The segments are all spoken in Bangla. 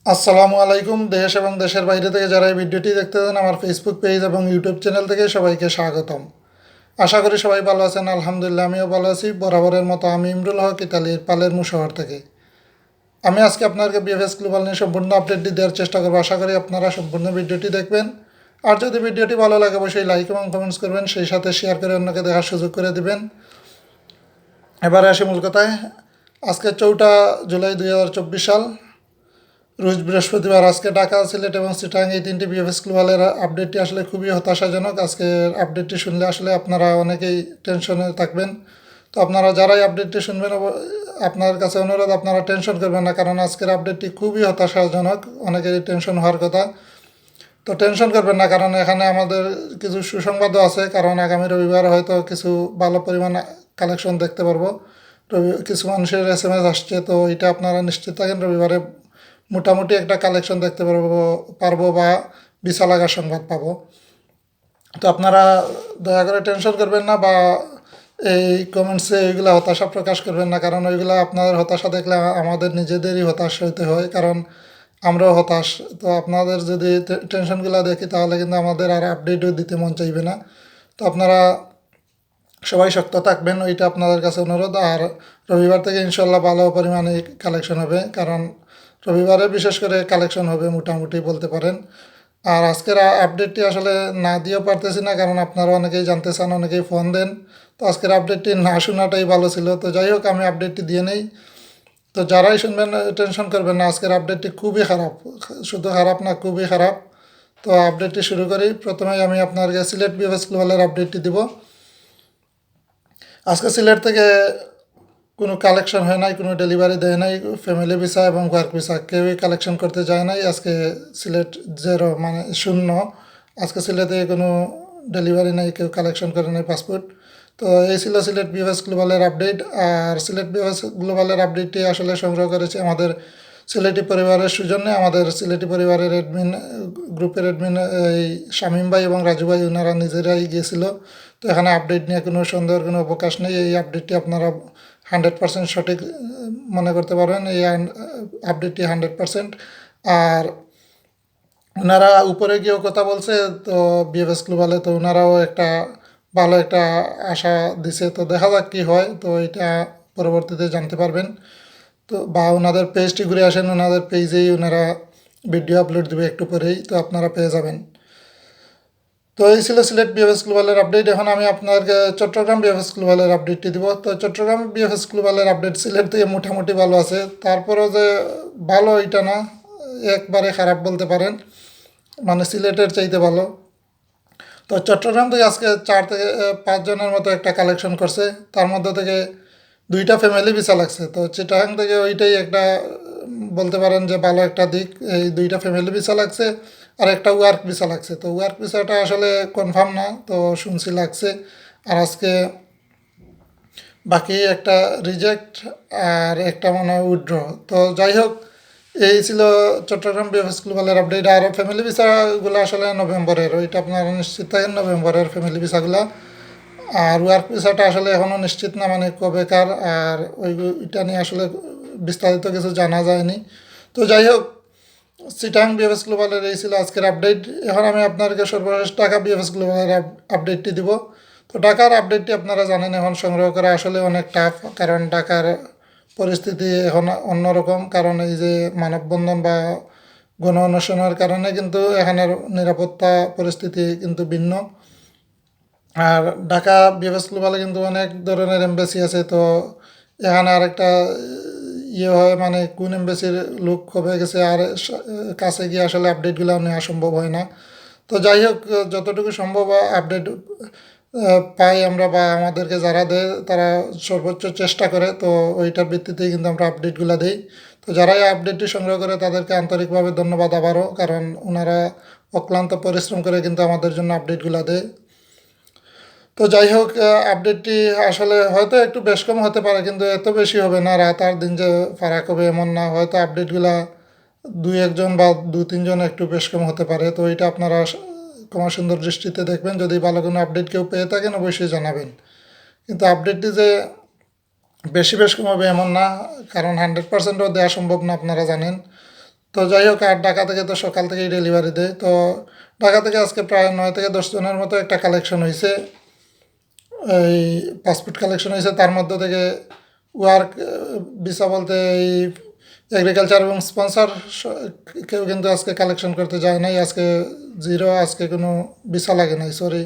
আসসালামু আলাইকুম। দেশ এবং দেশের বাইরে থেকে যারা এই ভিডিওটি দেখতেছেন আমার ফেসবুক পেজ এবং ইউটিউব চ্যানেল থেকে সবাইকে স্বাগতম। আশা করি সবাই ভালো আছেন। আলহামদুলিল্লাহ আমিও ভালো আছি। বরাবরের মতো আমি ইমরুল হক, ইতালির পালেরমু শহর থেকে। আমি আজকে আপনাকে বিএফএস গ্লোবাল নিয়ে সম্পূর্ণ আপডেটটি দেওয়ার চেষ্টা করবো। আশা করি আপনারা সম্পূর্ণ ভিডিওটি দেখবেন। আর যদি ভিডিওটি ভালো লাগে অবশ্যই লাইক এবং কমেন্টস করবেন, সেই সাথে শেয়ার করে অন্যকে দেখার সুযোগ করে দিবেন। এবারে আসি মূল কথায়। আজকে 4 জুলাই 2024 সাল, রোজ বৃহস্পতিবার। আজকে ঢাকা, সিলেট এবং চিটাগাং এই তিনটি বিএফএস গ্লোবালের আপডেটটি আসলে খুবই হতাশাজনক। আজকের আপডেটটি শুনলে আসলে আপনারা অনেকেই টেনশনে থাকবেন। তো আপনারা যারাই আপডেটটি শুনবেন আপনার কাছে অনুরোধ, আপনারা টেনশন করবেন না, কারণ আজকের আপডেটটি খুবই হতাশাজনক। অনেকেরই টেনশন হওয়ার কথা। তো টেনশন করবেন না, কারণ এখানে আমাদের কিছু সুসংবাদও আছে। কারণ আগামী রবিবার হয়তো কিছু ভালো পরিমাণ কালেকশন দেখতে পারবো। কিছু মানুষের SMS আসছে, তো এটা আপনারা নিশ্চিত থাকেন রবিবারে মোটামুটি একটা কালেকশন দেখতে পারবো বা বিশা লাগার সংবাদ পাবো। তো আপনারা দয়া করে টেনশন করবেন না বা এই কমেন্টসে ওইগুলো হতাশা প্রকাশ করবেন না, কারণ ওইগুলো আপনাদের হতাশা দেখলে আমাদের নিজেদেরই হতাশ হতে হয়, কারণ আমরাও হতাশ। তো আপনাদের যদি টেনশনগুলো দেখি তাহলে কিন্তু আমাদের আর আপডেটও দিতে মন চাইবে না। তো আপনারা সবাই শক্ত থাকবেন, ওইটা আপনাদের কাছে অনুরোধ। আর রবিবার থেকে ইনশাল্লাহ ভালো পরিমাণে কালেকশন হবে, কারণ রবিবারে বিশেষ করে কালেকশন হবে মোটামুটি বলতে পারেন। আর আজকের আপডেটটি আসলে না দিয়েও পারতেছি না, কারণ আপনারা অনেকেই জানতে চান, অনেকেই ফোন দেন। তো আজকের আপডেটটি না শোনাটাই ভালো ছিল। তো যাই হোক, আমি আপডেটটি দিয়ে নেই। তো যারাই শুনবেন টেনশন করবেন না, আজকের আপডেটটি খুবই খারাপ। শুধু খারাপ না, খুবই খারাপ। তো আপডেটটি শুরু করি। প্রথমেই আমি আপনাকে সিলেট বিএফএস গ্লোবালের আপডেটটি দিব। আজকে সিলেট থেকে কোনো কালেকশন হয় নাই, কোনো ডেলিভারি দেয় নাই। ফ্যামিলি ভিসা এবং ওয়ার্ক ভিসা কেউই কালেকশন করতে যায় নাই। আজকে সিলেট জিরো, মানে শূন্য। আজকে সিলেটে কোনো ডেলিভারি নাই, কেউ কালেকশন করে নাই পাসপোর্ট। তো এই ছিল সিলেট বিএফএস গ্লোবালের আপডেট। আর সিলেট বিএফএস গ্লোবালের আপডেটটি আসলে সংগ্রহ করেছে আমাদের সিলেটি পরিবারের সৌজন্যে। আমাদের সিলেটি পরিবারের অ্যাডমিন, গ্রুপের অ্যাডমিন এই শামীম ভাই এবং রাজু ভাই, ওনারা নিজেরাই গিয়েছিল। তো এখানে আপডেট নিয়ে কোনো সন্দেহের কোনো অবকাশ নেই। এই আপডেটটি আপনারা 100% সঠিক মনে করতে পারবেন। এই আপডেটটি 100%। আর ওনারা উপরে গিয়েও কথা বলছে, তো বিএফএস গ্লোবালে, তো ওনারাও একটা ভালো একটা আশা দিছে। তো দেখা যাক কী হয়, তো এটা পরবর্তীতে জানতে পারবেন। তো বা ওনাদের পেজটি ঘুরে আসেন, ওনাদের পেজেই ওনারা ভিডিও আপলোড দেবে একটু পরেই, তো আপনারা পেয়ে যাবেন। তো এই ছিল সিলেট বিএফএস গ্লোবালের আপডেট। এখন আমি আপনাকে চট্টগ্রাম বিএফএস গ্লোবালের আপডেটটি দিব। তো চট্টগ্রাম বিএফএস গ্লোবালের আপডেট সিলেট থেকে মোটামুটি ভালো আছে, তারপরেও যে ভালো এটা না, একবারে খারাপ বলতে পারেন, মানে সিলেটের চাইতে ভালো। তো চট্টগ্রাম থেকে আজকে 4 থেকে 5 জনের মতো একটা কালেকশন করছে। তার মধ্যে থেকে 2টা ফ্যামিলি ভিসা লাগছে। তো চিটাগাং থেকে ওইটাই একটা বলতে পারেন যে ভালো একটা দিক। এই 2টা ফ্যামিলি ভিসা লাগছে আর একটা ওয়ার্ক ভিসা লাগছে। তো ওয়ার্ক ভিসাটা আসলে কনফার্ম না, তো শুনছি লাগছে। আর আজকে বাকি একটা রিজেক্ট আর একটা মনে হয় উইথড্র। তো যাই হোক, এই ছিল চট্টগ্রাম বিএফএস গ্লোবালের আপডেট। আর ফ্যামিলি ভিসাগুলো আসলে নভেম্বরের, ওইটা আপনারা নিশ্চিত থাকেন, নভেম্বরের ফ্যামিলি ভিসাগুলো। আর ওয়ার্ক ভিসাটা আসলে এখনও নিশ্চিত না, মানে কবেকার। আর ওইটা নিয়ে আসলে বিস্তারিত কিছু জানা যায়নি। তো যাই হোক, চিটাং বিএফএস গ্লোবালের এই ছিল আজকের আপডেট। এখন আমি আপনাদেরকে সর্বশেষ ঢাকা বিএফএস গ্লোবালের আপডেটটি দিব। তো ঢাকার আপডেটটি আপনারা জানেন এখন সংগ্রহ করা আসলে অনেক টাফ, কারণ ঢাকার পরিস্থিতি এখন অন্যরকম। কারণ এই যে মানববন্ধন বা গণ অনশনের কারণে কিন্তু এখানের নিরাপত্তা পরিস্থিতি কিন্তু ভিন্ন। আর ঢাকা বিএফএস গ্লোবালে কিন্তু অনেক ধরনের এমবেসি আছে। তো এখানে আরেকটা ইয়ে হয়, মানে কোন এমবেসির লোক কবে গেছে আর কাছে গিয়ে আসলে আপডেটগুলো নেওয়া সম্ভব হয় না। তো যাই হোক, যতটুকু সম্ভব আপডেট পাই আমরা, বা আমাদেরকে যারা দেয় তারা সর্বোচ্চ চেষ্টা করে। তো ওইটার ভিত্তিতেই কিন্তু আমরা আপডেটগুলো দিই। তো যারা এই আপডেটটি সংগ্রহ করে তাদেরকে আন্তরিকভাবে ধন্যবাদ আবারও, কারণ ওনারা অক্লান্ত পরিশ্রম করে কিন্তু আমাদের জন্য আপডেটগুলো দেয়। তো যাই হোক, আপডেটটি আসলে হয়তো একটু বেশ কম হতে পারে, কিন্তু এত বেশি হবে না। রাত আর দিন যে ফারাক হবে এমন না। হয়তো আপডেটগুলা 2-1 জন বা 2-3 জন একটু বেশ কম হতে পারে। তো এটা আপনারা ক্ষমা সুন্দর দৃষ্টিতে দেখবেন। যদি ভালো কোনো আপডেট কেউ পেয়ে থাকেন অবশ্যই জানাবেন। কিন্তু আপডেটটি যে বেশি বেশ কম হবে এমন না, কারণ 100%ও দেওয়া সম্ভব না, আপনারা জানেন। তো যাই হোক, আর ঢাকা থেকে তো সকাল থেকেই ডেলিভারি দেয়। তো ঢাকা থেকে আজকে প্রায় 9 থেকে 10 জনের মতো একটা কালেকশন হয়েছে, এই পাসপোর্ট কালেকশন হয়েছে। তার মধ্যে থেকে ওয়ার্ক ভিসা বলতে এই এগ্রিকালচার এবং স্পন্সর কেউ কিন্তু আজকে কালেকশন করতে যায় নাই। আজকে জিরো, আজকে কোনো ভিসা লাগে নাই, সরি,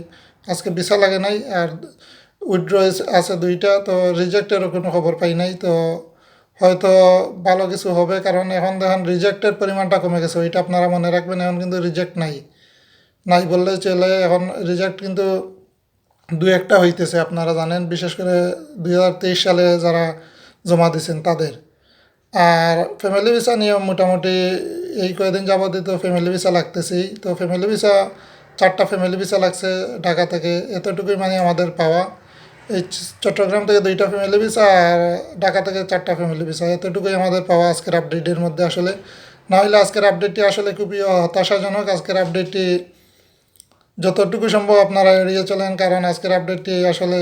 আজকে ভিসা লাগে নাই। আর উইথড্র আছে 2টা, তো রিজেক্টেরও কোনো খবর পাই নাই। তো হয়তো ভালো কিছু হবে, কারণ এখন দেখেন রিজেক্টের পরিমাণটা কমে গেছে, ওইটা আপনারা মনে রাখবেন। এখন কিন্তু রিজেক্ট নাই, নাই বললেই চলে। এখন রিজেক্ট কিন্তু দু একটা হইতেছে, আপনারা জানেন, বিশেষ করে 2023 সালে যারা জমা দিয়েছেন তাদের। আর ফ্যামিলি ভিসা নিয়ে মোটামুটি এই কয়েকদিন যাবতীয় তো ফ্যামিলি ভিসা লাগতেছেই। তো ফ্যামিলি ভিসা 4টা ফ্যামিলি ভিসা লাগছে ঢাকা থেকে, এতটুকুই মানে আমাদের পাওয়া। এই চট্টগ্রাম থেকে 2টা ফ্যামিলি ভিসা আর ঢাকা থেকে 4টা ফ্যামিলি ভিসা, এতটুকুই আমাদের পাওয়া আজকের আপডেটের মধ্যে। আসলে না হলে আজকের আপডেটটি আসলে খুবই হতাশাজনক। আজকের আপডেটটি যতটুকু সম্ভব আপনারা এড়িয়ে চলেন, কারণ আজকের আপডেটটি আসলে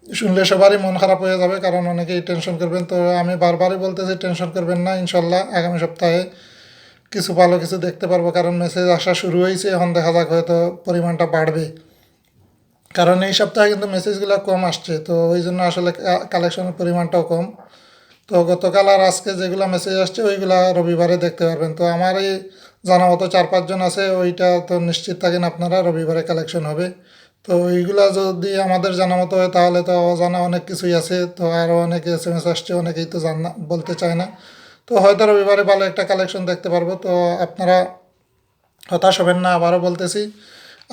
শুনলে সবারই মন খারাপ হয়ে যাবে, কারণ অনেকেই টেনশন করবেন। তো আমি বারবারই বলতেছি, টেনশন করবেন না, ইনশাল্লাহ আগামী সপ্তাহে কিছু ভালো কিছু দেখতে পারবো। কারণ মেসেজ আসা শুরু হয়েছে, এখন দেখা যাক হয়তো পরিমাণটা বাড়বে, কারণ এই সপ্তাহে কিন্তু মেসেজগুলো কম আসছে। তো ওই জন্য আসলে কালেকশনের পরিমাণটাও কম। তো গতকাল আর আজকে যেগুলো মেসেজ আসছে ওইগুলা রবিবারে দেখতে পারবেন। তো আমার এই জানা মতো 4-5 জন আছে, ওইটা তো নিশ্চিত থাকেন আপনারা রবিবারে কালেকশন হবে। তো ওইগুলা যদি আমাদের জানা মতো হয়, তাহলে তো অজানা অনেক কিছুই আছে। তো আরও অনেকে SMS আসছে, অনেকেই তো জানা বলতে চায় না। তো হয়তো রবিবারে ভালো একটা কালেকশন দেখতে পারবো। তো আপনারা হতাশ হবেন না, আবারও বলতেছি।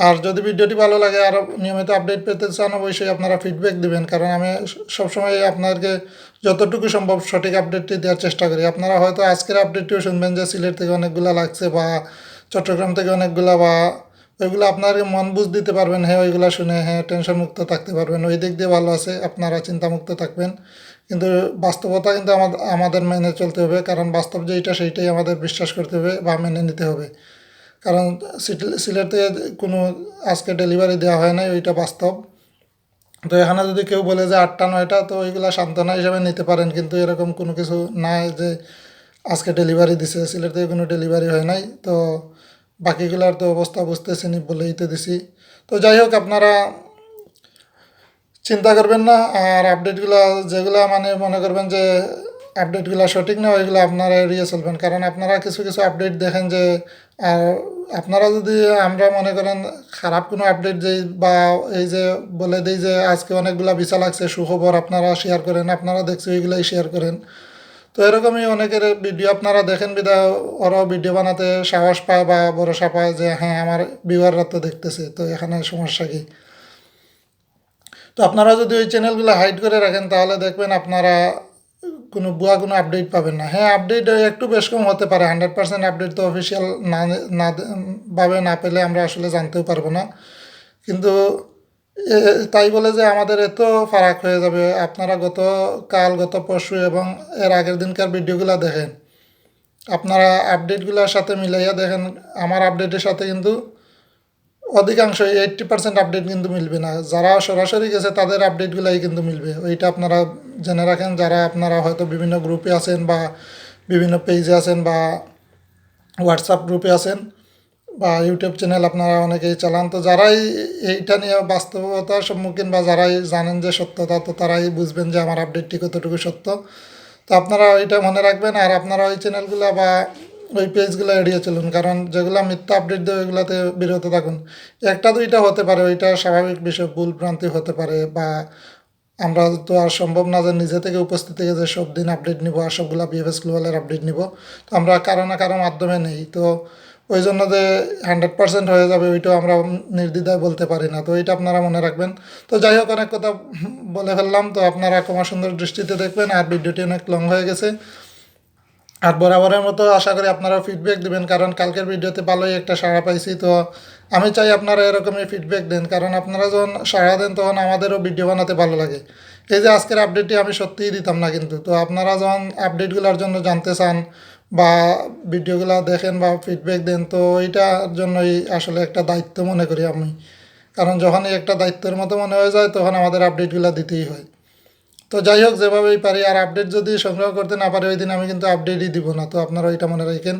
আর যদি ভিডিওটি ভালো লাগে আর নিয়মিত আপডেট পেতে চান, অবশ্যই আপনারা ফিডব্যাক দিবেন, কারণ আমি সবসময় আপনাদেরকে যতটুকু সম্ভব সঠিক আপডেটটি দেওয়ার চেষ্টা করি। আপনারা হয়তো আজকের আপডেটটিও শুনবেন যে সিলেট থেকে অনেকগুলো লাগছে বা চট্টগ্রাম থেকে অনেকগুলো, বা ওইগুলো আপনাকে মন বুঝ দিতে পারবেন, হ্যাঁ ওইগুলো শুনে হ্যাঁ টেনশন মুক্ত থাকতে পারবেন, ওই দিক দিয়ে ভালো আছে, আপনারা চিন্তামুক্ত থাকবেন। কিন্তু বাস্তবতা কিন্তু আমাদের মেনে চলতে হবে, কারণ বাস্তব যেইটা সেইটাই আমাদের বিশ্বাস করতে হবে বা মেনে নিতে হবে। কারণ সিলেট থেকে কোনো আজকে ডেলিভারি দেওয়া হয় নাই, ওইটা বাস্তব। তো এখানে যদি কেউ বলে যে 8টা 9টা, তো ওইগুলা সান্ত্বনা হিসাবে নিতে পারেন, কিন্তু এরকম কোনো কিছু নাই যে আজকে ডেলিভারি দিছে। সিলেট থেকে কোনো ডেলিভারি হয় নাই। তো বাকিগুলার তো অবস্থা বুঝতেছেনি বলেই তো দিছি। তো যাই হোক, আপনারা চিন্তা করবেন না। আর আপডেটগুলো যেগুলো মানে মনে করবেন যে আপডেটগুলো সঠিক না, ওইগুলো আপনারা এড়িয়ে চলবেন, কারণ আপনারা কিছু কিছু আপডেট দেখেন যে, আর আপনারা যদি আমরা মনে করেন খারাপ কোনো আপডেট যেই বা এই যে বলে দিই যে আজকে অনেকগুলো ভিসা লাগছে সুখবর, আপনারা শেয়ার করেন, আপনারা দেখছি ওইগুলাই শেয়ার করেন। তো এরকমই অনেকের ভিডিও আপনারা দেখেন বিধায় ওরাও ভিডিও বানাতে সাহস পায় বা ভরসা পায় যে হ্যাঁ আমার ভিউয়াররা তো দেখতেছে, তো এখানে সমস্যা কী। তো আপনারা যদি ওই চ্যানেলগুলো হাইড করে রাখেন, তাহলে দেখবেন আপনারা কোনো ভুয়া কোনো আপডেট পাবেন না। হ্যাঁ, আপডেট একটু বেশ কম হতে পারে, 100% আপডেট তো অফিসিয়াল না না ভাবে না পেলে আমরা আসলে জানতেও পারবো না। কিন্তু তাই বলে যে আমাদের এত ফারাক হয়ে যাবে। আপনারা গত পরশু এবং এর আগের দিনকার ভিডিওগুলো দেখেন, আপনারা আপডেটগুলোর সাথে মিলাইয়া দেখেন, আমার আপডেটের সাথে কিন্তু অধিকাংশ 80% আপডেট কিন্তু মিলবে না। যারা সরাসরি গেছে তাদের আপডেটগুলাই কিন্তু মিলবে, ওইটা আপনারা জেনে রাখেন। যারা আপনারা হয়তো বিভিন্ন গ্রুপে আছেন বা বিভিন্ন পেজে আছেন বা হোয়াটসঅ্যাপ গ্রুপে আছেন বা ইউটিউব চ্যানেল আপনারা অনেকেই চালান, তো যারাই এইটা নিয়ে বাস্তবতার সম্মুখীন বা যারাই জানেন যে সত্যতা, তো তারাই বুঝবেন যে আমার আপডেটটি কতটুকু সত্য। তো আপনারা ওইটা মনে রাখবেন। আর আপনারা ওই চ্যানেলগুলো বা ওই পেজগুলো এড়িয়ে চলুন, কারণ যেগুলো মিথ্যা আপডেট দেয় ওইগুলোতে বিরত থাকুন। 1টা 2টা হতে পারে, ওইটা স্বাভাবিক বিষয়, ভুল ভ্রান্তি হতে পারে, বা আমরা তো আর সম্ভব না যে নিজে থেকে উপস্থিত থেকে যে সব দিন আপডেট নিব আর সবগুলা বিএফএস গ্লোবালের আপডেট নিব। তো আমরা কারো না কারো মাধ্যমে নেই। তো ওই জন্য যে 100% হয়ে যাবে ওইটাও আমরা নির্দ্বিধায় বলতে পারি না। তো এইটা আপনারা মনে রাখবেন। তো যাই হোক, অনেক কথা বলে ফেললাম। তো আপনারা ক্ষমা সুন্দর দৃষ্টিতে দেখবেন। আর ভিডিওটি অনেক লং হয়ে গেছে। আর বরাবরের মতো আশা করি আপনারা ফিডব্যাক দিবেন, কারণ কালকের ভিডিওতে ভালোই একটা সাড়া পাইছি। তো আমি চাই আপনারা এরকমই ফিডব্যাক দেন, কারণ আপনারা যখন সাড়া দেন তখন আমাদেরও ভিডিও বানাতে ভালো লাগে। এই যে আজকের আপডেটটি আমি সত্যিই দিতাম না, কিন্তু তো আপনারা যখন আপডেটগুলোর জন্য জানতে চান বা ভিডিওগুলো দেখেন বা ফিডব্যাক দেন, তো এইটার জন্যই আসলে একটা দায়িত্ব মনে করি আমি। কারণ যখনই একটা দায়িত্বের মতো মনে হয়ে যায়, তখন আমাদের আপডেটগুলো দিতেই হয়। তো যাই হোক, যেভাবেই পারি, আর আপডেট যদি সংগ্রহ করতে না পারি ওই দিন আমি কিন্তু আপডেটই দিব না, তো আপনারা ওইটা মনে রাখেন।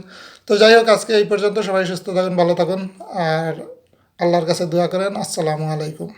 তো যাই হোক, আজকে এই পর্যন্ত। সবাই সুস্থ থাকুন, ভালো থাকুন, আর আল্লাহর কাছে দোয়া করেন। আসসালামু আলাইকুম।